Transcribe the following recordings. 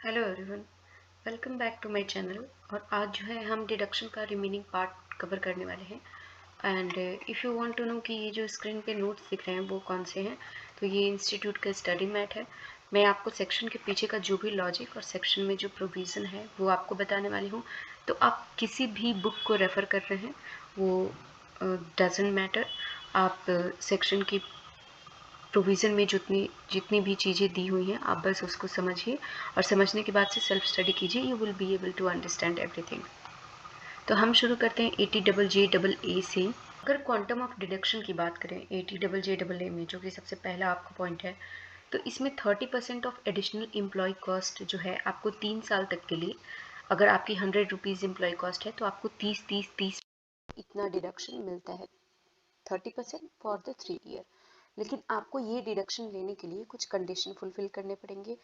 Hello everyone, welcome back to my channel. और आज जो है हम डिडक्शन का रिमेनिंग पार्ट कवर करने वाले हैं। And if you want to know कि ये जो स्क्रीन पे नोट्स दिख रहे हैं वो कौन से हैं, तो ये इंस्टीट्यूट का स्टडी मैट है। मैं आपको सेक्शन के पीछे का जो भी लॉजिक और सेक्शन में जो प्रोविज़न है वो आपको बताने वाली हूँ। तो आप किसी भी बुक को रेफ़र कर रहे हैं वो डजेंट मैटर। आप सेक्शन की प्रोविज़न में जितनी भी चीज़ें दी हुई हैं आप बस उसको समझिए और समझने के बाद से सेल्फ स्टडी कीजिए। You will be able to understand everything. तो हम शुरू करते हैं 80JAA से। अगर क्वांटम ऑफ डिडक्शन की बात करें 80JAA में, जो कि सबसे पहला आपका पॉइंट है, तो इसमें 30% ऑफ एडिशनल एम्प्लॉय कॉस्ट जो है आपको 3 साल तक के लिए, अगर आपकी 100 रुपीज़ एम्प्लॉय कॉस्ट है तो आपको 30 इतना डिडक्शन मिलता है। 30% फॉर द 3 ईयर। लेकिन आपको ये डिडक्शन लेने के लिए कुछ कंडीशन फुलफिल करने पड़ेंगे।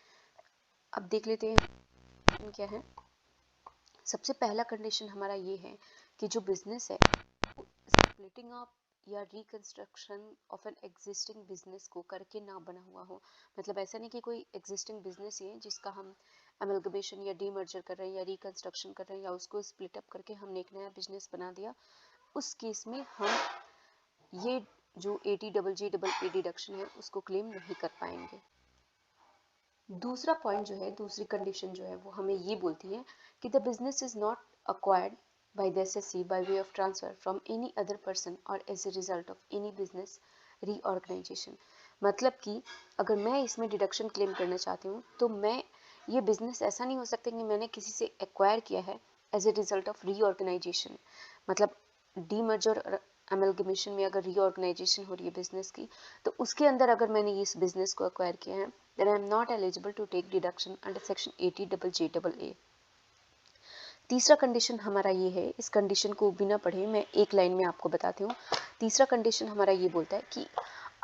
अब देख लेते हैं क्या है। सबसे पहला कंडीशन हमारा ये है कि जो बिजनेस है वो स्प्लिटिंग अप या reconstruction of an existing business को करके ना बना हुआ हो। मतलब ऐसा नहीं कि कोई एग्जिस्टिंग बिजनेस ही है जिसका हम अमेलगमेशन या डीमर्जर कर रहे हैं या रिकंस्ट्रक्शन कर रहे हैं या उसको स्प्लिट अप करके हमने एक नया बिजनेस बना दिया। उस केस में हम ये जो 80JAA डिडक्शन है उसको क्लेम नहीं कर पाएंगे। दूसरा पॉइंट जो है, दूसरी कंडीशन जो है वो हमें ये बोलती है कि the business is not acquired by the SSC by way of transfer from any other person or as a result of any business reorganization। मतलब कि अगर मैं इसमें डिडक्शन क्लेम करना चाहती हूँ तो मैं ये बिजनेस ऐसा नहीं हो सकता कि मैंने किसी से एक्वायर किया है as a result of reorganisation. मतलब डीमर्जर और अमेलगमेशन में अगर रीऑर्गेनाइजेशन हो रही है बिजनेस की, तो उसके अंदर अगर मैंने इस बिजनेस को एक्वायर किया है, then I am not eligible to take deduction under section 80JAA। तीसरा कंडीशन हमारा ये है, इस कंडीशन को बिना पढ़े मैं एक लाइन में आपको बताती हूँ। तीसरा कंडीशन हमारा ये बोलता है कि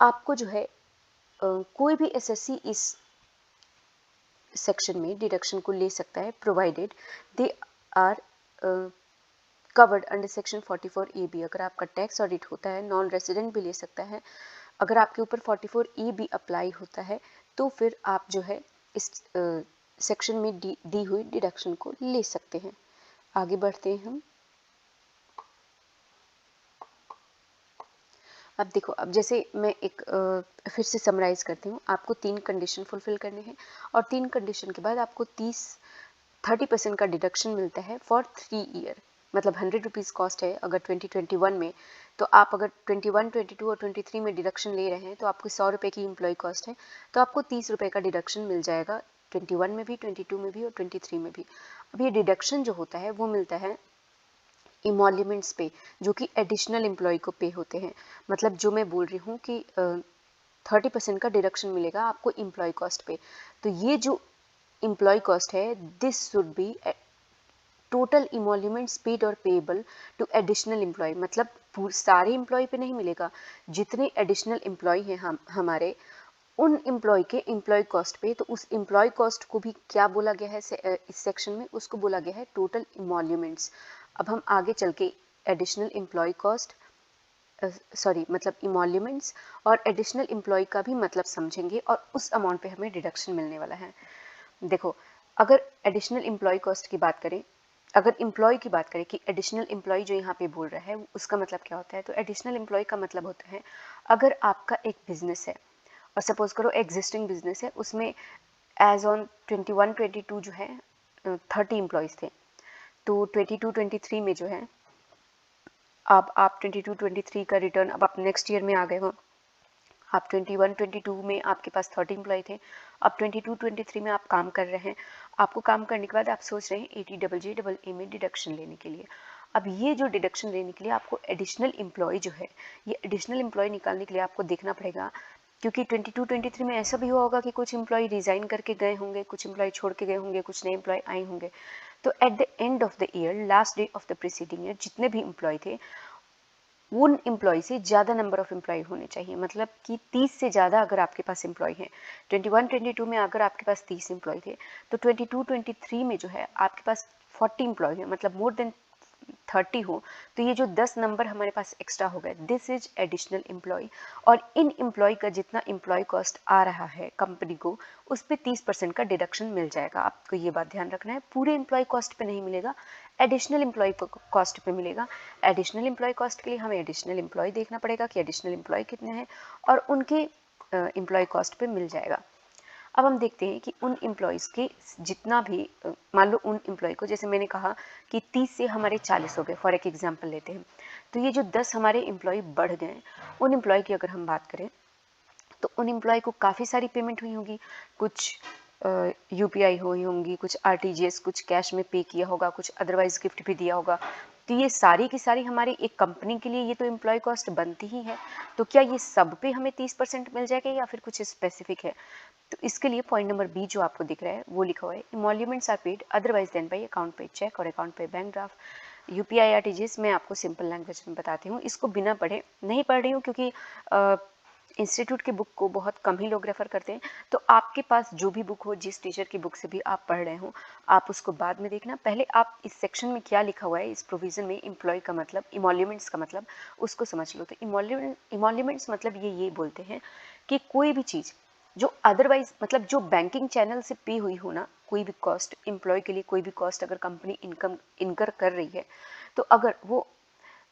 आपको जो है कोई भी एसएससी इस सेक्शन में डिडक्शन को ले सकता है, provided they are covered under section 44A भी। अगर आपका टैक्स ऑडिट होता है, नॉन रेजिडेंट भी ले सकता है। अगर आपके ऊपर 44A भी अप्लाई होता है तो फिर आप जो है इस सेक्शन में दी हुई डिडक्शन को ले सकते हैं। आगे बढ़ते हैं हम। अब देखो, अब जैसे मैं एक फिर से समराइज करती हूँ। आपको 3 कंडीशन फुलफिल करने हैं और 3 कंडीशन के बाद आपको 30% का डिडक्शन मिलता है फॉर 3 ईयर। मतलब 100 रुपीज़ कॉस्ट है अगर 2021 में, तो आप अगर 21, 22 और 23 में डिडक्शन ले रहे हैं तो आपको 100 रुपये की एम्प्लॉय कॉस्ट है, तो आपको 30 रुपये का डिडक्शन मिल जाएगा 21 में भी, 22 में भी और 23 में भी। अब ये डिडक्शन जो होता है वो मिलता है इमोल्यूमेंट्स पे, जो कि एडिशनल एम्प्लॉय को पे होते हैं। मतलब जो मैं बोल रही हूँ कि 30% का डिडक्शन मिलेगा आपको एम्प्लॉय कॉस्ट पे। तो ये जो एम्प्लॉय कॉस्ट है, this should be total emoluments paid और पेएबल टू एडिशनल एम्प्लॉय। मतलब सारे एम्प्लॉय पे नहीं मिलेगा, जितने एडिशनल एम्प्लॉय हैं हमारे, उन एम्प्लॉय के एम्प्लॉय कॉस्ट पे। तो उस एम्प्लॉय कॉस्ट को भी क्या बोला गया है इस सेक्शन में, उसको बोला गया है टोटल इमोल्यूमेंट्स। अब हम आगे चल के एडिशनल एम्प्लॉय कॉस्ट मतलब इमोल्यूमेंट्स और एडिशनल एम्प्लॉय का भी मतलब समझेंगे और उस अमाउंट पे हमें डिडक्शन मिलने वाला है। देखो, अगर एडिशनल एम्प्लॉय कॉस्ट की बात करें, अगर एम्प्लॉय की बात करें कि एडिशनल एम्प्लॉय जो यहाँ पे बोल रहा है उसका मतलब क्या होता है, तो एडिशनल एम्प्लॉय का मतलब होता है अगर आपका एक बिजनेस है और सपोज करो एग्जिस्टिंग बिजनेस है, उसमें एज ऑन 21-22 जो है 30 एम्प्लॉयज़ थे, तो 22-23 में जो है आप 22-23 का रिटर्न अब आप नेक्स्ट ईयर में आ गए हो। आप 21-22 में आपके पास 30 एम्प्लॉय थे, अब 22-23 में आप काम कर रहे हैं। आपको काम करने के बाद आप सोच रहे हैं 80JAA में डिडक्शन लेने के लिए। अब ये जो डिडक्शन लेने के लिए आपको एडिशनल एम्प्लॉय जो है, ये एडिशनल एम्प्लॉय निकालने के लिए आपको देखना पड़ेगा, क्योंकि 22-23 में ऐसा भी हुआ होगा कि कुछ एम्प्लॉय रिजाइन करके गए होंगे, कुछ एम्प्लॉय छोड़ के गए होंगे, कुछ नए एम्प्लॉय आए होंगे। तो at the end of the year, last day of the preceding year, जितने भी एम्प्लॉय थे उन एम्प्लॉय से ज़्यादा नंबर ऑफ एम्प्लॉय होने चाहिए। मतलब कि 30 से ज़्यादा अगर आपके पास एम्प्लॉय हैं, 21-22 में अगर आपके पास 30 एम्प्लॉय थे, तो 22-23 में जो है आपके पास 40 एम्प्लॉय है। मतलब मोर देन 30 हो तो ये जो 10 नंबर हमारे पास एक्स्ट्रा हो गए, दिस इज एडिशनल एम्प्लॉय। और इन एम्प्लॉय का जितना एम्प्लॉय कॉस्ट आ रहा है कंपनी को, उस पर 30% का डिडक्शन मिल जाएगा। आपको ये बात ध्यान रखना है, पूरे एम्प्लॉय कॉस्ट पे नहीं मिलेगा, एडिशनल एम्प्लॉय कॉस्ट पे मिलेगा। एडिशनल एम्प्लॉय कॉस्ट के लिए हमें एडिशनल एम्प्लॉय देखना पड़ेगा कि एडिशनल एम्प्लॉय कितने हैं, और उनके एम्प्लॉय कॉस्ट पे मिल जाएगा। अब हम देखते हैं कि उन एम्प्लॉयज़ के जितना भी, मान लो उन एम्प्लॉय को, जैसे मैंने कहा कि 30 से हमारे 40 हो गए, फॉर एक एग्जांपल लेते हैं, तो ये जो 10 हमारे एम्प्लॉय बढ़ गए, उन एम्प्लॉय की अगर हम बात करें तो उन एम्प्लॉय को काफ़ी सारी पेमेंट हुई होगी, कुछ यूपीआई हुई होंगी, कुछ आरटीजीएस, कुछ कैश में पे किया होगा, कुछ अदरवाइज गिफ्ट भी दिया होगा। तो ये सारी की सारी हमारी एक कंपनी के लिए ये तो एम्प्लॉय कॉस्ट बनती ही है। तो क्या ये सब पे हमें 30% मिल जाएगा या फिर कुछ स्पेसिफिक है? तो इसके लिए पॉइंट नंबर बी जो आपको दिख रहा है वो लिखा हुआ है, emoluments are paid otherwise than by account payee cheque और account payee bank draft. UPI RTGS मैं आपको सिंपल लैंग्वेज में बताती हूँ, इसको बिना पढ़े नहीं पढ़ रही हूँ क्योंकि इंस्टीट्यूट की बुक को बहुत कम ही लोग रेफर करते हैं। तो आपके पास जो भी बुक हो, जिस टीचर की बुक से भी आप पढ़ रहे हो, आप उसको बाद में देखना। पहले आप इस सेक्शन में क्या लिखा हुआ है, इस प्रोविजन में एम्प्लॉय का मतलब, इमोल्यूमेंट्स का मतलब, उसको समझ लो। तो इमोल्यूमेंट्स मतलब ये बोलते हैं कि कोई भी चीज़ जो अदरवाइज, मतलब जो बैंकिंग चैनल से पे हुई हो ना, कोई भी कॉस्ट एम्प्लॉय के लिए, कोई भी कॉस्ट अगर कंपनी इनकर कर रही है, तो अगर वो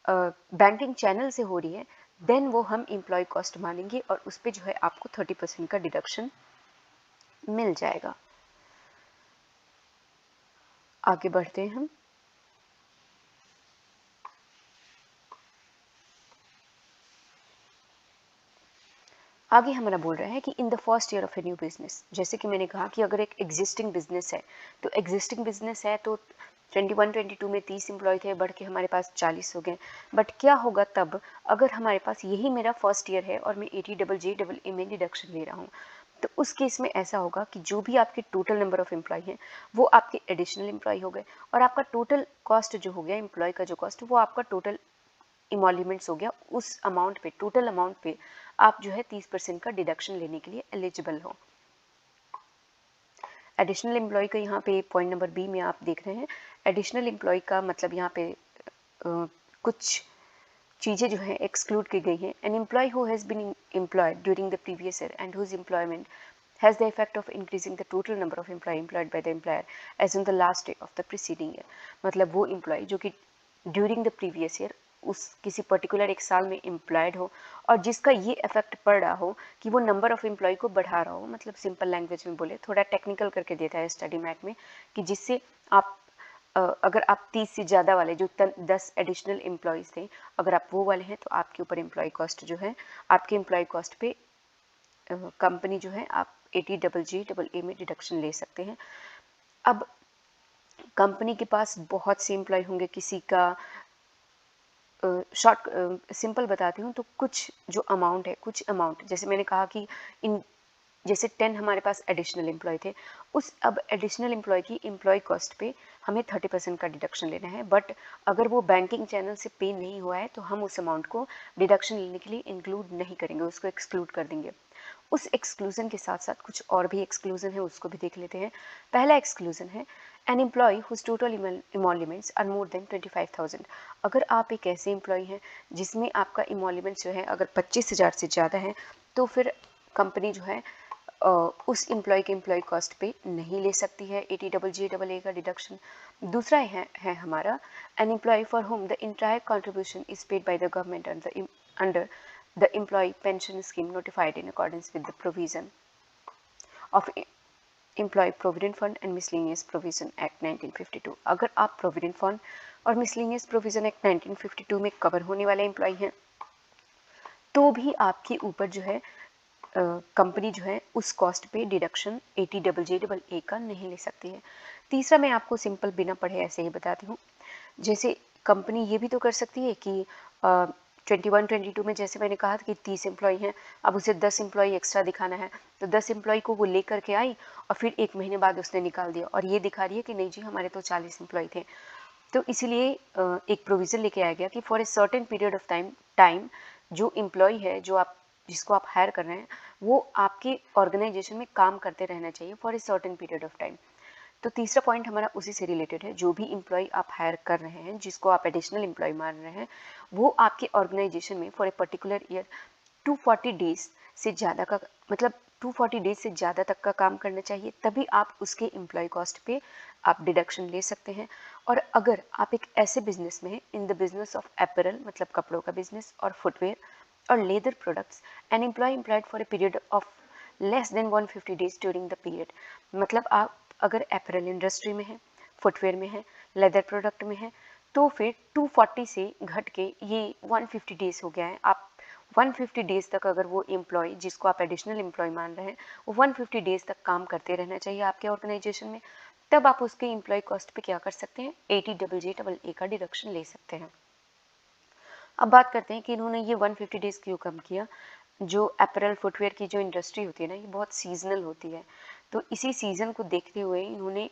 बैंकिंग चैनल से हो रही है, देन वो हम एम्प्लॉय कॉस्ट मानेंगे और उस पर जो है आपको 30% का डिडक्शन मिल जाएगा। आगे बढ़ते हैं हम। आगे हमारा बोल रहा है कि in the first year of a new business, जैसे कि मैंने कहा कि अगर एक एग्जिस्टिंग बिजनेस है, तो एग्जिस्टिंग बिजनेस है तो 21-22 में 30 एम्प्लॉय थे, बढ़ के हमारे पास 40 हो गए। बट क्या होगा तब अगर हमारे पास यही मेरा फर्स्ट ईयर है और मैं 80JJA में डिडक्शन ले रहा हूँ? तो उस केस में ऐसा होगा कि जो भी आपके टोटल नंबर ऑफ एम्प्लॉय हैं वो आपके एडिशनल एम्प्लॉय हो गए, और आपका टोटल कॉस्ट जो हो गया एम्प्लॉय का, जो कॉस्ट, वो आपका टोटल इमोल्यूमेंट्स हो गया। उस अमाउंट पे, टोटल अमाउंट पे आप जो है 30% का डिडक्शन लेने के लिए एलिजिबल हो। एडिशनल एम्प्लॉय का यहाँ पे पॉइंट नंबर बी में आप देख रहे हैं, एडिशनल एम्प्लॉय का मतलब यहाँ पे कुछ चीज़ें जो है एक्सक्लूड की गई हैं। An employee who has been employed during the previous year and whose employment has the effect of increasing the total number of employee employed by the employer as on the last day of the preceding year। मतलब वो employ जो कि during the previous year उस किसी particular एक साल में employed हो और जिसका ये इफेक्ट पड़ रहा हो कि वो नंबर ऑफ एम्प्लॉय को बढ़ा रहा हो, मतलब सिंपल लैंग्वेज में बोले, थोड़ा टेक्निकल करके देता है स्टडी मैट में, कि जिससे आप अगर आप 30 से ज़्यादा वाले जो 10 एडिशनल एम्प्लॉयज़ थे, अगर आप वो वाले हैं तो आपके ऊपर एम्प्लॉय कॉस्ट जो है, आपके एम्प्लॉय कॉस्ट पे कंपनी जो है आप 80JJA में डिडक्शन ले सकते हैं। अब कंपनी के पास बहुत से एम्प्लॉय होंगे, किसी का शॉर्ट सिंपल बताती हूँ, तो कुछ जो अमाउंट है, कुछ अमाउंट जैसे मैंने कहा कि इन जैसे 10 हमारे पास एडिशनल एम्प्लॉय थे, उस अब एडिशनल एम्प्लॉय की एम्प्लॉय कॉस्ट पे हमें 30% का डिडक्शन लेना है। बट अगर वो बैंकिंग चैनल से पे नहीं हुआ है तो हम उस अमाउंट को डिडक्शन लेने के लिए इंक्लूड नहीं करेंगे, उसको एक्सक्लूड कर देंगे। उस एक्सक्लूजन के साथ साथ कुछ और भी एक्सक्लूजन है, उसको भी देख लेते हैं। पहला एक्सक्लूजन है an employee whose total emoluments are more than 25,000। अगर आप एक ऐसे एम्प्लॉय हैं जिसमें आपका इमोल्यूमेंट्स जो है अगर 25,000 से ज़्यादा है, तो फिर कंपनी जो है उस एम्प्लॉय के एम्प्लॉय कॉस्ट पे नहीं ले सकती है 80JJA का डिडक्शन। दूसरा है हमारा an employee for whom the entire contribution is paid by the government under the employee pension scheme notified in accordance with the provision of Employee Provident Fund and Miscellaneous Provision Act 1952। अगर आप Provident Fund और Miscellaneous Provision Act 1952 में cover होने वाले employ हैं तो भी आपके ऊपर जो है कंपनी जो है उस कॉस्ट पे डिडक्शन 80JJA का नहीं ले सकती है। तीसरा मैं आपको सिंपल बिना पढ़े ऐसे ही बताती हूँ, जैसे कंपनी ये भी तो कर सकती है कि 21-22 में जैसे मैंने कहा था कि 30 एम्प्लॉय हैं, अब उसे 10 एम्प्लॉय एक्स्ट्रा दिखाना है, तो 10 एम्प्लॉय को वो लेकर के आई और फिर 1 महीने बाद उसने निकाल दिया और ये दिखा रही है कि नहीं जी हमारे तो 40 एम्प्लॉय थे। तो इसीलिए एक प्रोविज़न लेके आया गया कि for a certain period of time जो एम्प्लॉय है, जो आप जिसको आप हायर कर रहे हैं, वो आपके ऑर्गेनाइजेशन में काम करते रहना चाहिए for a certain period of time. तो तीसरा पॉइंट हमारा उसी से रिलेटेड है। जो भी एम्प्लॉय आप हायर कर रहे हैं, जिसको आप एडिशनल एम्प्लॉय मान रहे हैं, वो आपके ऑर्गेनाइजेशन में for a particular year 240 days से ज़्यादा का, मतलब 240 डेज से ज़्यादा तक का काम करना चाहिए, तभी आप उसके एम्प्लॉय कॉस्ट पे आप डिडक्शन ले सकते हैं। और अगर आप एक ऐसे बिजनेस में हैं, in the business of apparel मतलब कपड़ों का बिजनेस, और फुटवेयर और leather products, an employee employed for a period of less than 150 days during the period, मतलब आप अगर अपैरल इंडस्ट्री में है, फुटवेयर में है, लेदर प्रोडक्ट में है, तो फिर 240 से घट के ये 150 डेज हो गया है। आप 150 डेज तक अगर वो एम्प्लॉय जिसको आप एडिशनल एम्प्लॉय मान रहे हैं, वो 150 डेज तक काम करते रहना चाहिए आपके ऑर्गेनाइजेशन में, तब आप उसके एम्प्लॉय कॉस्ट पे क्या कर सकते हैं, 80JJAA का डिडक्शन ले सकते हैं। अब बात करते हैं कि इन्होंने ये 150 डेज क्यों कम किया। जो अपैरल फुटवेयर की जो इंडस्ट्री होती है ना, ये बहुत सीजनल होती है, तो इसी सीजन को देखते हुए इन्होंने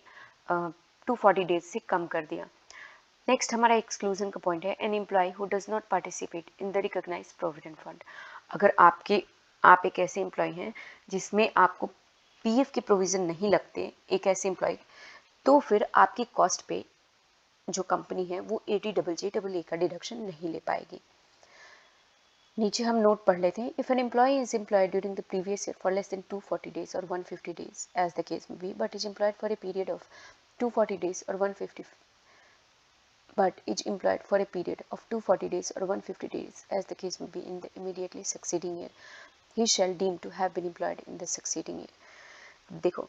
240 डेज से कम कर दिया। नेक्स्ट हमारा एक्सक्लूजन का पॉइंट है, an employee who does not participate in the recognised provident fund. अगर आप एक ऐसे एम्प्लॉय हैं जिसमें आपको पीएफ के प्रोविज़न नहीं लगते, एक ऐसे एम्प्लॉय, तो फिर आपकी कॉस्ट पे जो कंपनी है वो 80JJAA का डिडक्शन नहीं ले पाएगी। नीचे हम नोट पढ़ लेते हैं, if an employee is employed during the previous year for less than 240 days और 150 डेज एज द केस में B, but is employed for a period of 240 days और 150 but is employed for a period of 240 days or 150 days as the case may be in the immediately succeeding year, he shall deem to have been employed in the succeeding year. देखो,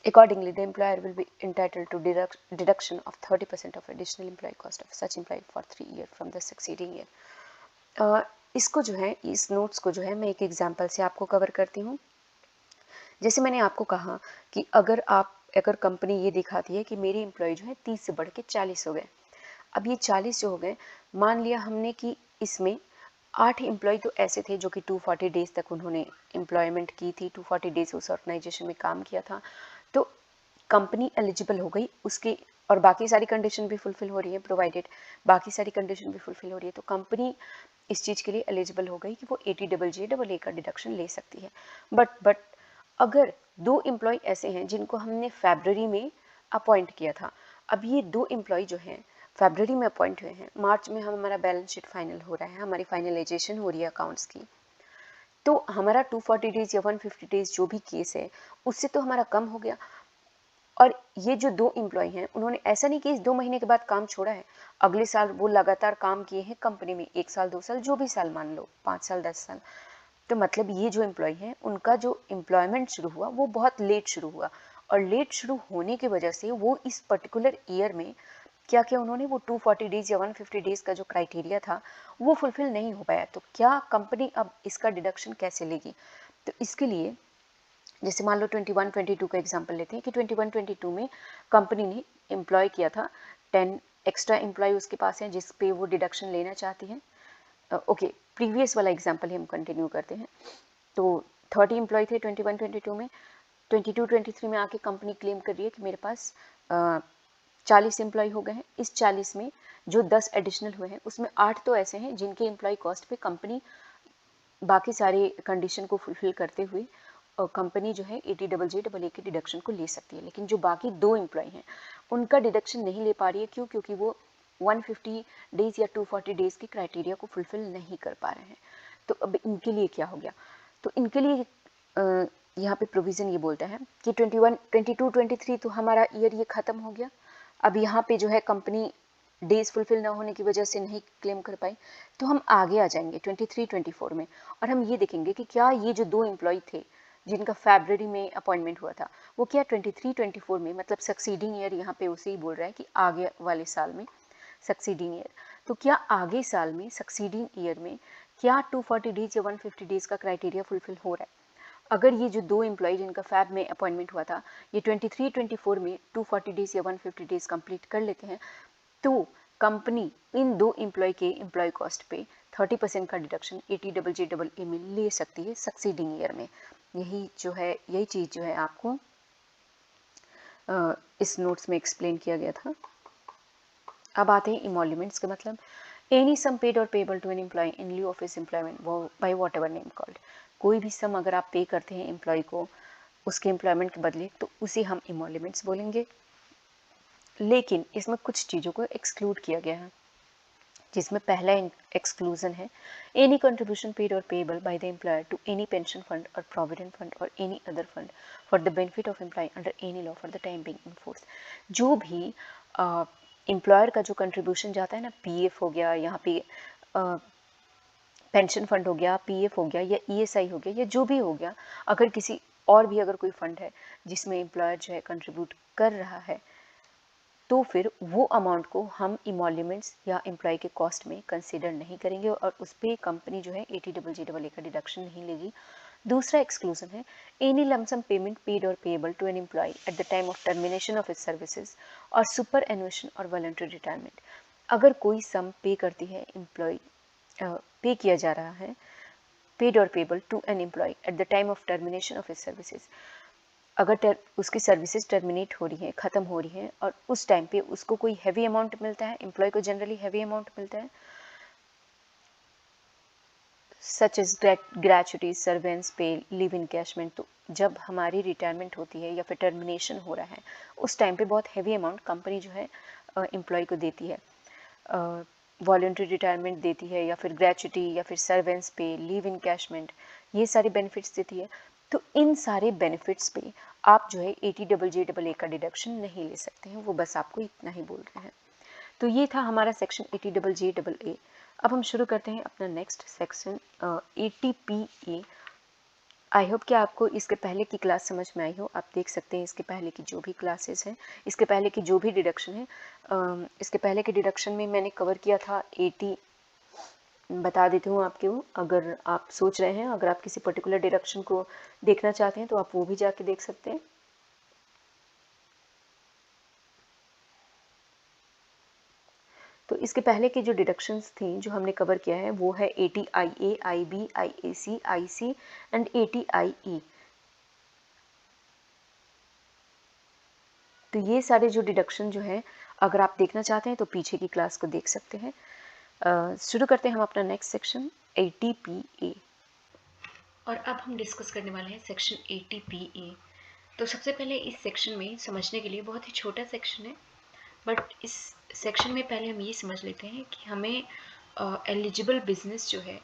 accordingly the employer will be entitled to deduction of 30% of additional employee cost of such employee for 3 years from the succeeding year. इसको जो है, इस notes को जो है मैं एक एग्जांपल से आपको कवर करती हूँ। जैसे मैंने आपको कहा कि अगर कंपनी ये दिखाती है कि मेरे एम्प्लॉय जो है 30 से बढ़ के 40 हो गए, अब ये 40 जो हो गए, मान लिया हमने कि इसमें 8 एम्प्लॉय तो ऐसे थे जो कि 240 डेज तक उन्होंने एम्प्लॉयमेंट की थी, 240 डेज उस ऑर्गेनाइजेशन में काम किया था, तो कंपनी एलिजिबल हो गई उसके, और बाकी सारी कंडीशन भी फुलफिल हो रही है, प्रोवाइडेड बाकी सारी कंडीशन भी फुलफिल हो रही है, तो कंपनी इस चीज़ के लिए एलिजिबल हो गई कि वो 80JJAA का डिडक्शन ले सकती है। बट अगर 2 एम्प्लॉय ऐसे हैं जिनको हमने फरवरी में अपॉइंट किया था, अब ये 2 एम्प्लॉय जो हैं फरवरी में अपॉइंट हुए हैं, मार्च में हमारा बैलेंस शीट फाइनल हो रहा है, हमारी फाइनलाइजेशन हो रही है अकाउंट्स की, तो हमारा 240 डेज या 150 डेज जो भी केस है उससे तो हमारा कम हो गया। और ये जो 2 एम्प्लॉय हैं, उन्होंने ऐसा नहीं कि इस 2 महीने के बाद काम छोड़ा है, अगले साल वो लगातार काम किए हैं कंपनी में, 1 साल 2 साल जो भी साल मान लो, 5 साल 10 साल, तो मतलब ये जो एम्प्लॉय हैं उनका जो एम्प्लॉयमेंट शुरू हुआ वो बहुत लेट शुरू हुआ, और लेट शुरू होने की वजह से वो इस पर्टिकुलर ईयर में क्या क्या उन्होंने वो 240 डेज या 150 डेज का जो क्राइटेरिया था वो फुलफिल नहीं हो पाया, तो क्या कंपनी अब इसका डिडक्शन कैसे लेगी। तो इसके लिए जैसे मान लो 21-22 का एग्जांपल लेते हैं कि 21-22 में कंपनी ने एम्प्लॉय किया था 10 एक्स्ट्रा एम्प्लॉय उसके पास हैं जिस पे वो डिडक्शन लेना चाहती हैं। ओके, प्रीवियस वाला एग्जांपल ही हम कंटिन्यू करते हैं। तो 30 एम्प्लॉय थे 21-22 में, 22-23 में आके कंपनी क्लेम कर रही है कि मेरे पास 40 एम्प्लॉय हो गए हैं। इस 40 में जो 10 एडिशनल हुए हैं उसमें 8 तो ऐसे हैं जिनके एम्प्लॉय कॉस्ट पे कंपनी बाकी सारे कंडीशन को फुलफिल करते हुए कंपनी जो है 80JJAA के डिडक्शन को ले सकती है, लेकिन जो बाकी 2 एम्प्लॉय हैं उनका डिडक्शन नहीं ले पा रही है। क्यों? क्योंकि वो 150 डेज या 240 डेज के क्राइटेरिया को फुलफिल नहीं कर पा रहे हैं। तो अब इनके लिए क्या हो गया, तो इनके लिए यहाँ पे प्रोविज़न ये बोलता है कि 22-23 तो हमारा ईयर ये ख़त्म हो गया, अब यहाँ पे जो है कंपनी डेज फुलफिल ना होने की वजह से नहीं क्लेम कर पाई, तो हम आगे आ जाएंगे 23-24 में, और हम ये देखेंगे कि क्या ये जो 2 एम्प्लॉय थे जिनका फरवरी में अपॉइंटमेंट हुआ था वो क्या 23-24 में, मतलब सक्सीडिंग ईयर यहाँ पे उसे ही बोल रहा है कि आगे वाले साल में सक्सीडिंग ईयर, तो क्या आगे साल में सक्सीडिंग ईयर में क्या 240 डेज या 150 डेज का क्राइटेरिया फुलफिल हो रहा है। अगर ये जो 2 एम्प्लॉय जिनका फैब में अपॉइंटमेंट हुआ था ये 23-24 में 240 डेज या 150 डेज कंप्लीट कर लेते हैं, तो कंपनी इन 2 एम्प्लॉय के एम्प्लॉय कॉस्ट पे 30% का डिडक्शन 80JJAA में ले सकती है सक्सीडिंग ईयर में। यही चीज़ जो है आपको इस नोट्स में एक्सप्लेन किया गया था। अब आते हैं इमोल्यूमेंट्स के मतलब, एनी सम पेड और payable to an employee in lieu of his employment by whatever name called. कोई भी सम अगर आप पे करते हैं एम्प्लॉय को उसके एम्प्लॉयमेंट के बदले, तो उसे हम इमोल्यूमेंट्स बोलेंगे। लेकिन इसमें कुछ चीज़ों को एक्सक्लूड किया गया है, जिसमें पहला एक्सक्लूजन है एनी कंट्रीब्यूशन पेड और payable by the employer to any pension fund और प्रोविडेंट फंड और any other fund for the benefit of employee under any law for the time being in force. जो भी employer का जो contribution जाता है ना, पीएफ हो गया, यहाँ पे पेंशन फंड हो गया, पीएफ हो गया या ईएसआई हो गया या जो भी हो गया, अगर किसी और भी अगर कोई फंड है जिसमें एम्प्लॉयर जो है कंट्रीब्यूट कर रहा है, तो फिर वो अमाउंट को हम इमोल्यूमेंट्स या एम्प्लॉय के कॉस्ट में कंसिडर नहीं करेंगे और उस पर कंपनी जो है ATJJA का डिडक्शन नहीं लेगी। दूसरा एक्सक्लूजन है एनी लमसम पेमेंट पेड और payable to an employee at the time of termination of its services और सुपर एनुएशन और वॉलंटरी रिटायरमेंट। अगर कोई सम पे करती है एम्प्लॉय, पे किया जा रहा है पेड और payable to an employee at the time of termination of its services, अगर उसकी सर्विसेज टर्मिनेट हो रही हैं, ख़त्म हो रही हैं और उस टाइम पे उसको कोई हैवी अमाउंट मिलता है, एम्प्लॉय को जनरली हैवी अमाउंट मिलता है, सच एज ग्रेचुटी, सर्वेंस पे, लीव इनकैशमेंट। तो जब हमारी रिटायरमेंट होती है या फिर टर्मिनेशन हो रहा है, उस टाइम पे बहुत हैवी अमाउंट कंपनी जो है एम्प्लॉय को देती है, वॉलंटरी रिटायरमेंट देती है या फिर ग्रेचुटी या फिर सर्वेंस पे, लीव इनकैशमेंट, ये सारी बेनिफिट्स देती है। तो इन सारे बेनिफिट्स पे आप जो है ATJJA का डिडक्शन नहीं ले सकते हैं, वो बस आपको इतना ही बोल रहे हैं। तो ये था हमारा सेक्शन ATJJA। अब हम शुरू करते हैं अपना next section ATPA। I hope कि आपको इसके पहले की क्लास समझ में आई हो। आप देख सकते हैं इसके पहले की जो भी क्लासेस हैं, इसके पहले की जो भी डिडक्शन है, इसके पहले के डिडक्शन में मैंने कवर किया था 80। बता देती हूँ आपको, अगर आप सोच रहे हैं, अगर आप किसी पर्टिकुलर डिडक्शन को देखना चाहते हैं तो आप वो भी जाके देख सकते हैं। तो इसके पहले की जो डिडक्शंस थी जो हमने कवर किया है वो है ATIA, IB, IAC, IC and ATIE। तो ये सारे जो डिडक्शन जो है, अगर आप देखना चाहते हैं तो पीछे की क्लास को देख सकते हैं। शुरू करते हैं हम अपना नेक्स्ट सेक्शन ATPA। और अब हम डिस्कस करने वाले हैं सेक्शन ATPA। तो सबसे पहले इस सेक्शन में समझने के लिए बहुत ही छोटा सेक्शन है, बट इस सेक्शन में पहले हम ये समझ लेते हैं कि हमें एलिजिबल बिजनेस जो है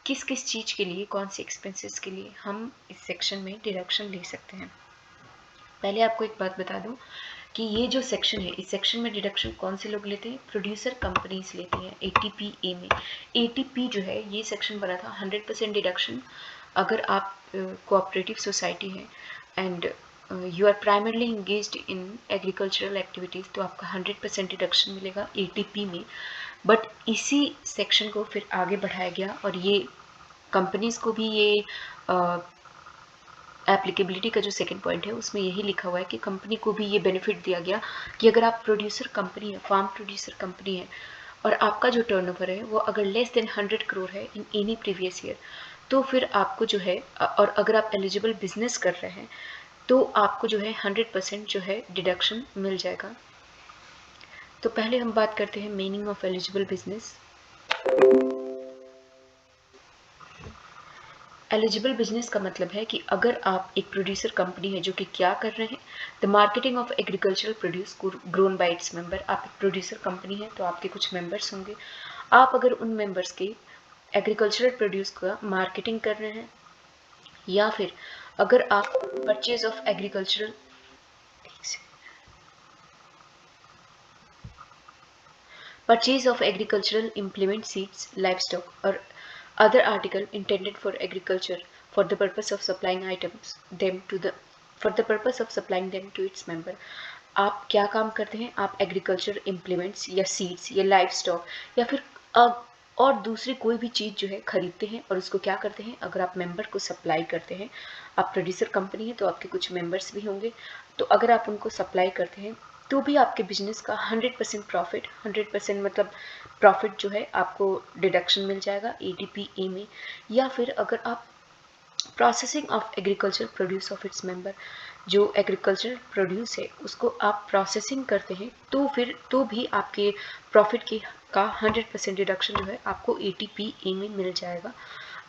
किस किस चीज़ के लिए, कौन से एक्सपेंसेस के लिए हम इस सेक्शन में डिडक्शन ले सकते हैं। पहले आपको एक बात बता दूं कि ये जो सेक्शन है, इस सेक्शन में डिडक्शन कौन से लोग लेते हैं? प्रोड्यूसर कंपनीज लेती हैं ATPA में। ATP जो है ये सेक्शन बना था 100% डिडक्शन अगर आप कोऑपरेटिव सोसाइटी है and you are primarily engaged in agricultural activities, तो आपका 100% डिडक्शन मिलेगा ATP में। बट इसी सेक्शन को फिर आगे बढ़ाया गया और ये कंपनीज़ को भी ये एप्लीकेबिलिटी का जो सेकंड पॉइंट है उसमें यही लिखा हुआ है कि कंपनी को भी ये बेनिफिट दिया गया कि अगर आप प्रोड्यूसर कंपनी है, फार्म प्रोड्यूसर कंपनी है और आपका जो टर्नओवर है वो अगर लेस देन 100 करोड़ है इन एनी प्रीवियस ईयर, तो फिर आपको जो है, और अगर आप एलिजिबल बिजनेस कर रहे हैं तो आपको जो है 100% जो है डिडक्शन मिल जाएगा। तो पहले हम बात करते हैं meaning of eligible business. Eligible business का मतलब है कि अगर आप एक प्रोड्यूसर कंपनी है जो कि क्या कर रहे हैं, the marketing of agricultural produce grown by its member. आप एक प्रोड्यूसर कंपनी है तो आपके कुछ मेंबर्स होंगे, आप अगर उन मेंबर्स के एग्रीकल्चरल प्रोड्यूस का मार्केटिंग कर रहे हैं, या फिर अगर आप purchase of agricultural implement seeds, livestock or other article intended for agriculture for the purpose of supplying them to its member। आप क्या काम करते हैं? आप एग्रीकल्चर इम्प्लीमेंट्स या सीड्स या लाइव स्टॉक या फिर और दूसरी कोई भी चीज़ जो है खरीदते हैं और उसको क्या करते हैं, अगर आप मेंबर को सप्लाई करते हैं, आप प्रोड्यूसर कंपनी है तो आपके कुछ मेंबर्स भी होंगे, तो अगर आप उनको सप्लाई करते हैं तो भी आपके बिजनेस का 100% प्रॉफिट, 100% मतलब प्रॉफिट जो है आपको डिडक्शन मिल जाएगा ATPA में। या फिर अगर आप processing of agriculture produce of its member, जो एग्रीकल्चर प्रोड्यूस है उसको आप प्रोसेसिंग करते हैं तो भी आपके प्रॉफिट की का 100% डिडक्शन जो है आपको ATPA में मिल जाएगा।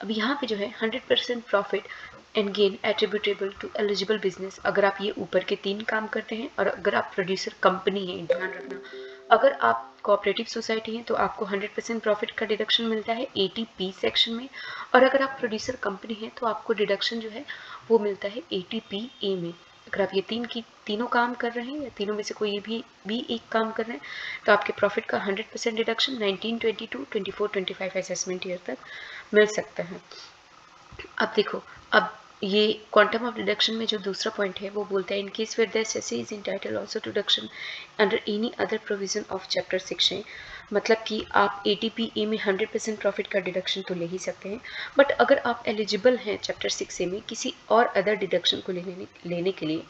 अब यहाँ पे जो है 100% profit and gain attributable to eligible business, अगर आप ये ऊपर के 3 काम करते हैं और अगर आप प्रोड्यूसर कंपनी हैं, ध्यान रखना अगर आप कोऑपरेटिव सोसाइटी हैं तो आपको 100% प्रॉफिट का डिडक्शन मिलता है 80P सेक्शन में, और अगर आप प्रोड्यूसर कंपनी हैं तो आपको डिडक्शन जो है वो मिलता है 80PA में। अगर आप ये तीनों काम कर रहे हैं या तीनों में से कोई भी एक काम कर रहे हैं तो आपके प्रॉफिट का 100% डिडक्शन 19, 22, 24, 25 असेसमेंट ईयर तक मिल सकता है। अब देखो, अब ये क्वांटम ऑफ डिडक्शन में जो दूसरा पॉइंट है वो बोलता है in case where the SSC is entitled also to deduction under any other provision of chapter 6 है, मतलब कि आप 80PA में 100% प्रॉफिट का डिडक्शन तो ले ही सकते हैं, बट अगर आप एलिजिबल हैं चैप्टर 6A में किसी और अदर डिडक्शन को लेने के लिए,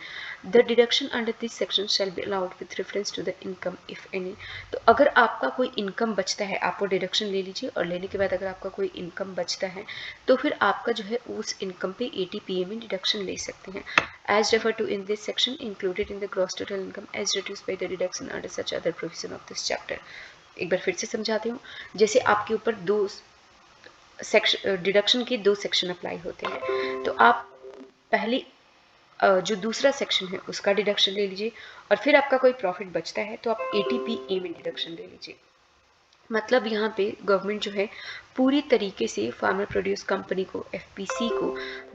the deduction under this section shall be allowed with reference to the income if any. तो अगर आपका कोई इनकम बचता है, आप वो डिडक्शन ले लीजिए और लेने के बाद अगर आपका कोई इनकम बचता है तो फिर आपका जो है उस इनकम पे 80PA में डिडक्शन ले सकते हैं, as refer to in this section included in the gross total income as reduced by the deduction under such other provision of this chapter. एक बार फिर से समझाती हूँ, जैसे आपके ऊपर दो सेक्शन डिडक्शन के 2 सेक्शन अप्लाई होते हैं, तो आप पहले जो दूसरा सेक्शन है उसका डिडक्शन ले लीजिए और फिर आपका कोई प्रॉफिट बचता है तो आप 80PA में डिडक्शन ले लीजिए। मतलब यहाँ पे गवर्नमेंट जो है पूरी तरीके से फार्मर प्रोड्यूस कंपनी को, FPC को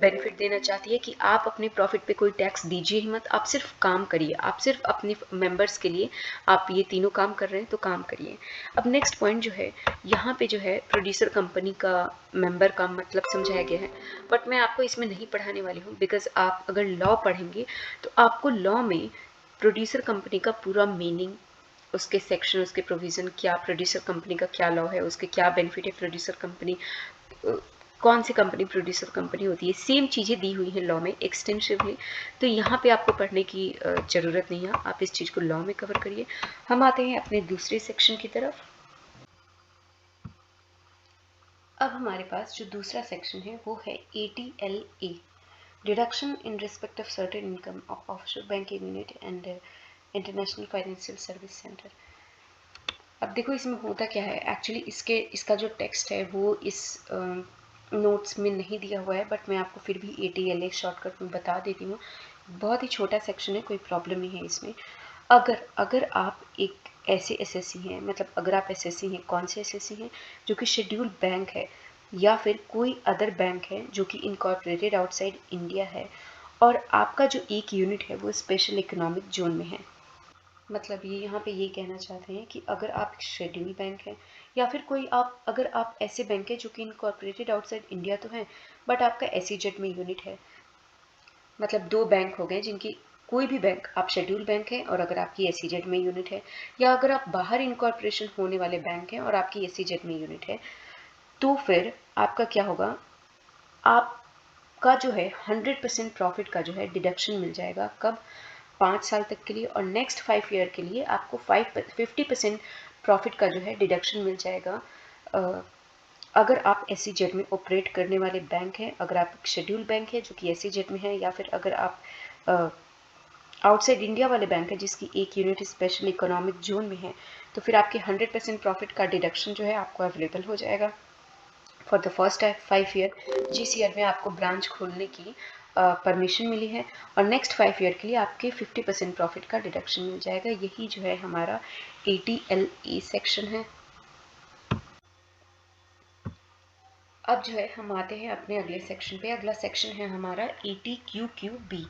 बेनिफिट देना चाहती है कि आप अपने प्रॉफिट पे कोई टैक्स दीजिए ही मत, आप सिर्फ काम करिए, आप सिर्फ अपने मेंबर्स के लिए आप ये तीनों काम कर रहे हैं तो काम करिए। अब नेक्स्ट पॉइंट जो है यहाँ पे जो है प्रोड्यूसर कंपनी का मेंबर का मतलब समझाया गया है, बट मैं आपको इसमें नहीं पढ़ाने वाली हूँ बिकॉज आप अगर लॉ पढ़ेंगे तो आपको लॉ में प्रोड्यूसर कंपनी का पूरा मीनिंग, उसके सेक्शन, उसके प्रोविज़न क्या, प्रोड्यूसर कंपनी का क्या लॉ है, उसके क्या बेनिफिट है, प्रोड्यूसर कंपनी कौन सी कंपनी प्रोड्यूसर कंपनी होती है, सेम चीज़ें दी हुई हैं लॉ में एक्सटेंसिवली, तो यहाँ पे आपको पढ़ने की ज़रूरत नहीं है, आप इस चीज़ को लॉ में कवर करिए। हम आते हैं अपने दूसरे सेक्शन की तरफ। अब हमारे पास जो दूसरा सेक्शन है वो है ATLA, deduction in respect of certain income of offshore banking unit and international financial service centre. अब देखो इसमें होता क्या है, एक्चुअली इसका जो टेक्स्ट है वो इस नोट्स में नहीं दिया हुआ है, बट मैं आपको फिर भी ATLA शॉर्टकट में बता देती हूँ। बहुत ही छोटा सेक्शन है, कोई प्रॉब्लम नहीं है इसमें। अगर आप एक ऐसे SSC हैं, मतलब अगर आप SSC हैं, कौन से SSC हैं, जो कि शेड्यूल बैंक है या फिर कोई अदर बैंक है जो कि इनकॉर्पोरेटेड आउटसाइड इंडिया है, और आपका जो एक यूनिट है वो स्पेशल इकोनॉमिक जोन में है, मतलब ये यहाँ पे ये कहना चाहते हैं कि अगर आप शेड्यूल बैंक हैं या फिर अगर आप ऐसे बैंक हैं जो कि इनकॉर्पोरेटेड आउटसाइड इंडिया तो हैं बट आपका SEZ में यूनिट है, मतलब 2 बैंक हो गए जिनकी कोई भी बैंक, आप शेड्यूल बैंक है और अगर आपकी SEZ में यूनिट है, या अगर आप बाहर इनकॉर्पोरेशन होने वाले बैंक हैं और आपकी SEZ में यूनिट है, तो फिर आपका क्या होगा, आपका जो है 100% प्रॉफिट का जो है डिडक्शन मिल जाएगा। कब? 5 साल तक के लिए, और नेक्स्ट 5 ईयर के लिए आपको 50% प्रॉफिट का जो है डिडक्शन मिल जाएगा। अगर आप SEZ में ऑपरेट करने वाले बैंक हैं, अगर आप शेड्यूल बैंक है जो कि SEZ में है, या फिर अगर आप आउटसाइड इंडिया वाले बैंक है जिसकी एक यूनिट स्पेशल इकोनॉमिक जोन में है, तो फिर आपके 100% प्रॉफिट का डिडक्शन जो है आपको अवेलेबल हो जाएगा फॉर द फर्स्ट 5 ईयर, जिस ईयर में आपको ब्रांच खोलने की परमिशन मिली है, और नेक्स्ट 5 ईयर के लिए आपके 50% प्रॉफिट का डिडक्शन मिल जाएगा। यही जो है हमारा ATLA सेक्शन है। अब जो है हम आते हैं अपने अगले सेक्शन पे। अगला सेक्शन है हमारा ATQQB।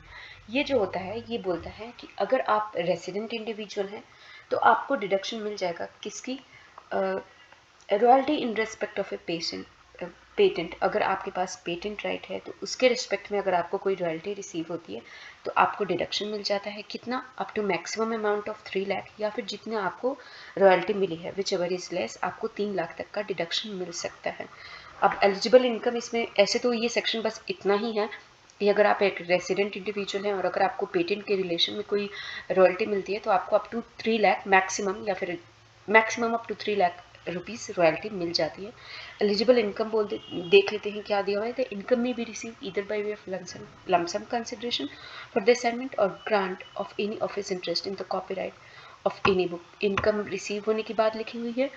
ये जो होता है ये बोलता है कि अगर आप रेसिडेंट इंडिविजुअल हैं तो आपको डिडक्शन मिल जाएगा किसकी, royalty in respect of A patent. अगर आपके पास पेटेंट राइट है तो उसके रिस्पेक्ट में अगर आपको कोई रॉयल्टी रिसीव होती है तो आपको डिडक्शन मिल जाता है। कितना? Up to maximum amount of 3 lakh, या फिर जितना आपको रॉयल्टी मिली है विच एवर इज लेस, आपको 3 लाख तक का डिडक्शन मिल सकता है। अब एलिजिबल इनकम इसमें ऐसे तो ये सेक्शन बस इतना ही है कि अगर आप एक रेसिडेंट इंडिविजुअल हैं और अगर आपको पेटेंट के रिलेशन में कोई रॉयल्टी मिलती है तो आपको अप टू 3 लाख मैक्सिमम, या फिर maximum up to 3 lakh rupees royalty मिल जाती है। एलिजिबल इनकम देख लेते हैं क्या दिया हुआ है। द इनकम में be received either by way of lump sum consideration for the assignment or grant of any office interest in the copyright of any book. Income receive होने की बात लिखी हुई है,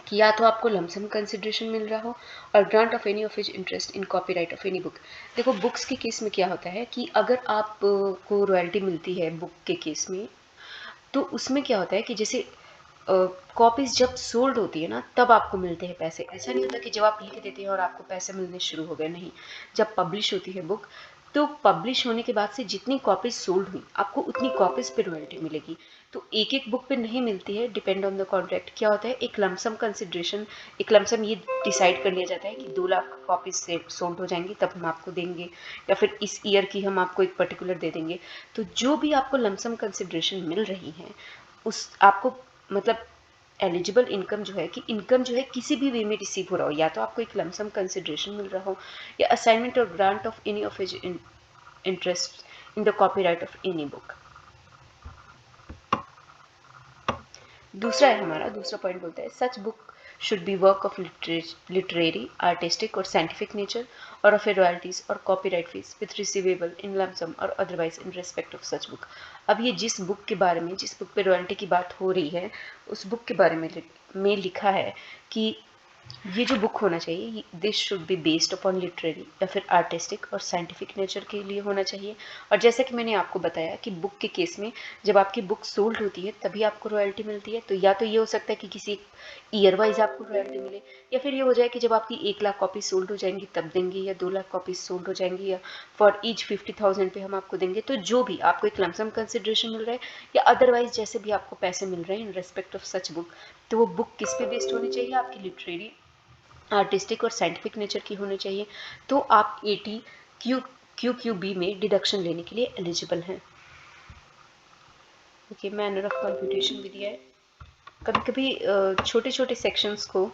कि या तो आपको लमसम कंसिडरेशन मिल रहा हो और grant of any of his interest in copyright of any book. देखो बुक्स के केस में क्या होता है कि अगर आप को रॉयल्टी मिलती है बुक के केस में, तो उसमें क्या होता है कि जैसे कॉपीज जब सोल्ड होती है ना तब आपको मिलते हैं पैसे। ऐसा नहीं होता कि जब आप लिख देते हैं और आपको पैसे मिलने शुरू हो गए, नहीं। जब पब्लिश होती है बुक तो पब्लिश होने के बाद से जितनी कॉपीज सोल्ड हुई आपको उतनी कॉपीज पे रॉयल्टी मिलेगी। तो एक एक बुक पे नहीं मिलती है, डिपेंड ऑन द कॉन्ट्रैक्ट। क्या होता है, एक लमसम कंसिडरेशन, एक लमसम ये डिसाइड कर लिया जाता है कि 2 लाख कॉपीज से सोल्ड हो जाएंगी तब हम आपको देंगे, या फिर इस ईयर की हम आपको एक पर्टिकुलर दे देंगे। तो जो भी आपको लमसम कंसिडरेशन मिल रही है उस आपको मतलब एलिजिबल इनकम जो है कि इनकम जो है किसी भी वे में रिसीव हो रहा हो, या तो आपको एक लमसम कंसिडरेशन मिल रहा हो या assignment or grant of any of his interest in the copyright of any book. दूसरा है हमारा दूसरा पॉइंट, बोलता है such book should be work of literary, artistic or scientific nature or of a royalties or copyright fees with receivable in lump sum or otherwise in respect of such book. अब ये जिस book के बारे में, जिस book पे royalty की बात हो रही है, उस बुक के बारे में लिखा है कि ये जो बुक होना चाहिए this should be based upon literary या फिर आर्टिस्टिक और साइंटिफिक नेचर के लिए होना चाहिए। और जैसा कि मैंने आपको बताया कि बुक के केस में जब आपकी बुक सोल्ड होती है तभी आपको रॉयल्टी मिलती है। तो या तो ये हो सकता है कि किसी ईयर वाइज आपको रॉयल्टी मिले, या फिर ये हो जाए कि जब आपकी 1 लाख कॉपी सोल्ड हो जाएंगी तब देंगे, या 2 लाख कॉपी सोल्ड हो जाएंगी, या फॉर ईच 50,000 पे हम आपको देंगे। तो जो भी आपको एक लमसम कंसिडरेशन मिल रहा है या अदरवाइज जैसे भी आपको पैसे मिल रहे हैं इन रेस्पेक्ट ऑफ सच बुक, तो वो बुक किस पे बेस्ड होनी चाहिए, आपकी literary, artistic or scientific nature की होनी चाहिए। तो आप 80 QQB में डिडक्शन लेने के लिए एलिजिबल हैं। ओके, मैनर ऑफ कंप्यूटेशन भी दिया है। कभी कभी छोटे छोटे सेक्शंस को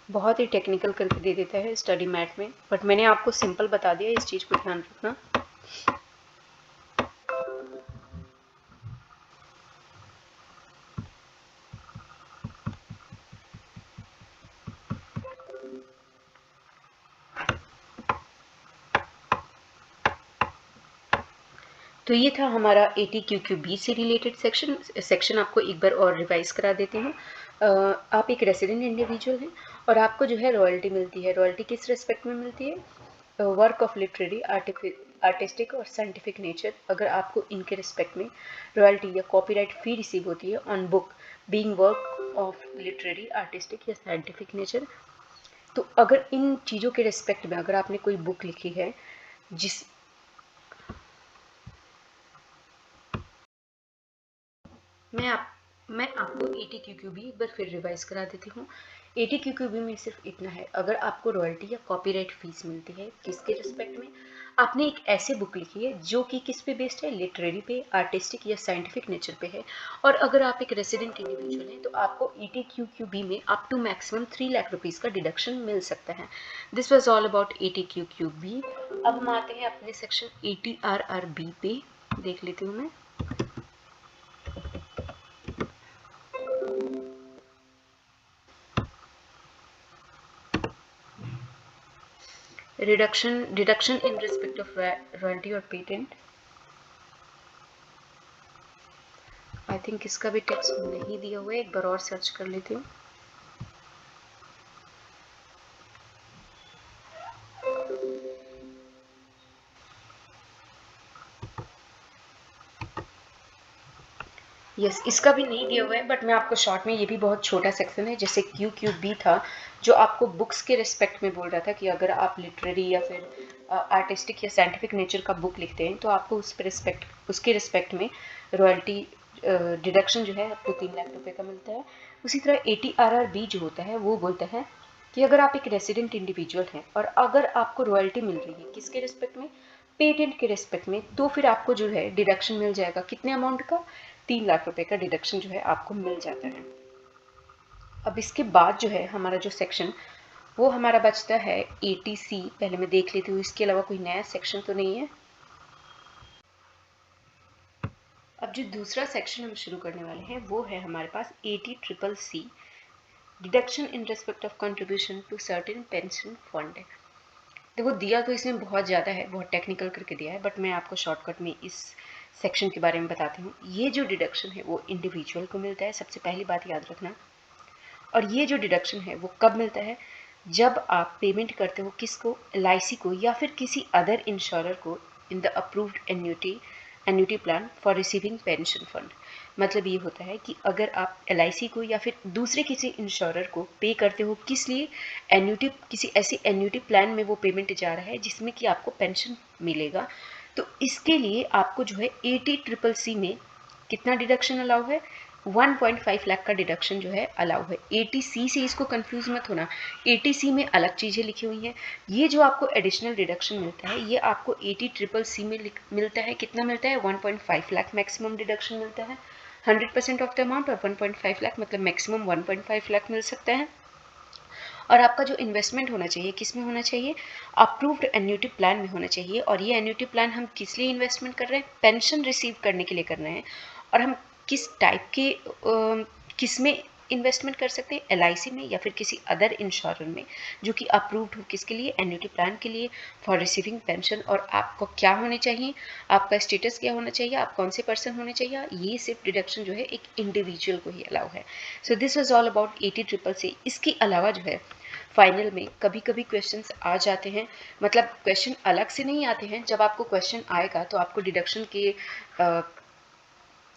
बहुत ही टेक्निकल करके दे देता है स्टडी मैट में, बट मैंने आपको सिंपल बता दिया, इस चीज़ को ध्यान रखना। तो ये था हमारा 80 QQB से रिलेटेड सेक्शन आपको एक बार और रिवाइज करा देते हैं। आप एक रेसिडेंट इंडिविजुअल हैं और आपको जो है रॉयल्टी मिलती है। रॉयल्टी किस रेस्पेक्ट में मिलती है, work of literary, artistic or scientific nature, अगर आपको इनके रिस्पेक्ट में रॉयल्टी या कॉपीराइट फी रिसीव होती है on book being work of literary, artistic या साइंटिफिक नेचर। तो अगर इन चीज़ों के रिस्पेक्ट में अगर आपने कोई बुक लिखी है जिस मैं आपको 80 QQB एक बार फिर रिवाइज करा देती हूँ। 80 QQB में सिर्फ इतना है, अगर आपको रॉयल्टी या कॉपीराइट फीस मिलती है किसके रिस्पेक्ट में, आपने एक ऐसे बुक लिखी है जो कि किस पे बेस्ड है, लिटरेरी पे, आर्टिस्टिक या साइंटिफिक नेचर पे है, और अगर आप एक रेसिडेंट इंडिविजुअल हैं तो आपको 80 QQB में up to maximum 3 lakh rupees का डिडक्शन मिल सकता है। This was all about 80 QQB। अब हम आते हैं अपने सेक्शन 80 RRB पे, देख लेती हूँ मैं। Deduction in respect of royalty और पेटेंट। आई थिंक इसका भी टेक्स्ट नहीं दिया हुआ है, एक बार और सर्च कर लेती हूँ। यस, इसका भी नहीं दिया हुआ है, बट मैं आपको शॉर्ट में, ये भी बहुत छोटा सेक्शन है, जैसे QQB था जो आपको बुक्स के रिस्पेक्ट में बोल रहा था कि अगर आप लिटरेरी या फिर आर्टिस्टिक या साइंटिफिक नेचर का बुक लिखते हैं तो आपको उसके रिस्पेक्ट में रॉयल्टी डिडक्शन जो है आपको 3 लाख रुपए का मिलता है। उसी तरह 80 RRB जो होता है वो बोलता है कि अगर आप एक रेसिडेंट इंडिविजुअल हैं और अगर आपको रॉयल्टी मिल रही है किसके रिस्पेक्ट में, पेटेंट के रिस्पेक्ट में, तो फिर आपको जो है डिडक्शन मिल जाएगा कितने अमाउंट का, 3 लाख रुपए का डिडक्शन जो है आपको मिल जाता है। अब इसके बाद जो है हमारा जो सेक्शन वो हमारा बचता है 80C। पहले मैं देख लेती हूँ इसके अलावा कोई नया सेक्शन तो नहीं है। अब जो दूसरा सेक्शन हम शुरू करने वाले हैं वो है हमारे पास 80CCC, deduction in respect of contribution to certain pension fund. देखो दिया तो इसमें बहुत ज़्यादा है, बहुत टेक्निकल करके दिया है, बट मैं आपको शॉर्टकट में इस सेक्शन के बारे में बताती हूँ। ये जो डिडक्शन है वो इंडिविजुअल को मिलता है, सबसे पहली बात याद रखना। और ये जो डिडक्शन है वो कब मिलता है, जब आप पेमेंट करते हो किसको, LIC को या फिर किसी अदर इंश्योरर को in the approved annuity plan for receiving pension fund. मतलब ये होता है कि अगर आप LIC को या फिर दूसरे किसी इंश्योरर को पे करते हो, किस लिए, एन्युटी, किसी ऐसी एन्युटी प्लान में वो पेमेंट जा रहा है जिसमें कि आपको पेंशन मिलेगा, तो इसके लिए आपको जो है 80CCC में कितना डिडक्शन अलाउ है, 1.5 लाख का डिडक्शन जो है अलाउ है। 80C से इसको कंफ्यूज मत होना, 80C में अलग चीज़ें लिखी हुई हैं। ये जो आपको एडिशनल डिडक्शन मिलता है ये आपको 80CCC में मिलता है। कितना मिलता है, 1.5 लाख मैक्सिमम डिडक्शन मिलता है 100% ऑफ द अमाउंट, और 1.5 लाख मतलब मैक्सिमम 1.5 लाख मिल सकता है। और आपका जो इन्वेस्टमेंट होना चाहिए किस में होना चाहिए, अप्रूव्ड एन्युटी प्लान में होना चाहिए। और ये एन्युटी प्लान हम किस लिए इन्वेस्टमेंट कर रहे हैं, पेंशन रिसीव करने के लिए कर रहे हैं। और हम किस टाइप के किस में इन्वेस्टमेंट कर सकते हैं, LIC में या फिर किसी अदर इंश्योरर में जो कि अप्रूव्ड हो किसके लिए, एन्युटी प्लान के लिए फॉर रिसीविंग पेंशन। और आपको क्या होने चाहिए, आपका स्टेटस क्या होना चाहिए, आप कौन से पर्सन होने चाहिए, ये सिर्फ डिडक्शन जो है एक इंडिविजुअल को ही अलाउ है। So this was all about 80CCC। इसके अलावा जो है फाइनल में कभी कभी क्वेश्चंस आ जाते हैं, मतलब क्वेश्चन अलग से नहीं आते हैं, जब आपको क्वेश्चन आएगा तो आपको डिडक्शन के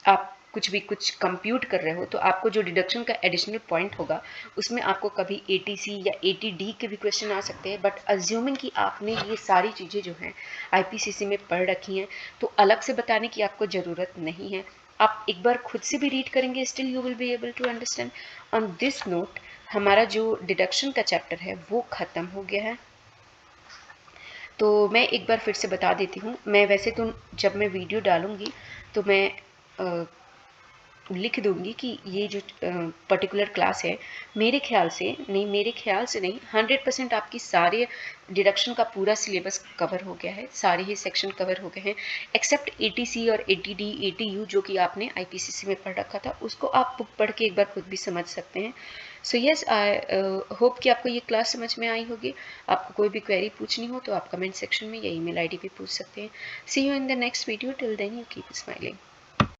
आप कुछ कंप्यूट कर रहे हो तो आपको जो डिडक्शन का एडिशनल पॉइंट होगा उसमें आपको कभी 80C या 80D के भी क्वेश्चन आ सकते हैं। बट अज्यूमिंग कि आपने ये सारी चीज़ें जो हैं IPCC में पढ़ रखी हैं तो अलग से बताने की आपको ज़रूरत नहीं है। आप एक बार खुद से भी रीड करेंगे, still you will be able to understand. On this note हमारा जो डिडक्शन का चैप्टर है वो ख़त्म हो गया है। तो मैं एक बार फिर से बता देती हूँ, मैं वैसे तो जब मैं वीडियो डालूँगी तो मैं लिख दूंगी कि ये जो पर्टिकुलर क्लास है, मेरे ख्याल से नहीं 100% आपकी सारे डिडक्शन का पूरा सिलेबस कवर हो गया है, सारे ही सेक्शन कवर हो गए हैं एक्सेप्ट 80C और 80D 80U जो कि आपने IPCC में पढ़ रखा था, उसको आप बुक पढ़ के एक बार खुद भी समझ सकते हैं। सो यस, आई होप कि आपको ये क्लास समझ में आई होगी। आपको कोई भी क्वेरी पूछनी हो तो आप कमेंट सेक्शन में या email ID पे पूछ सकते हैं। See you in the next video, till then you keep smiling.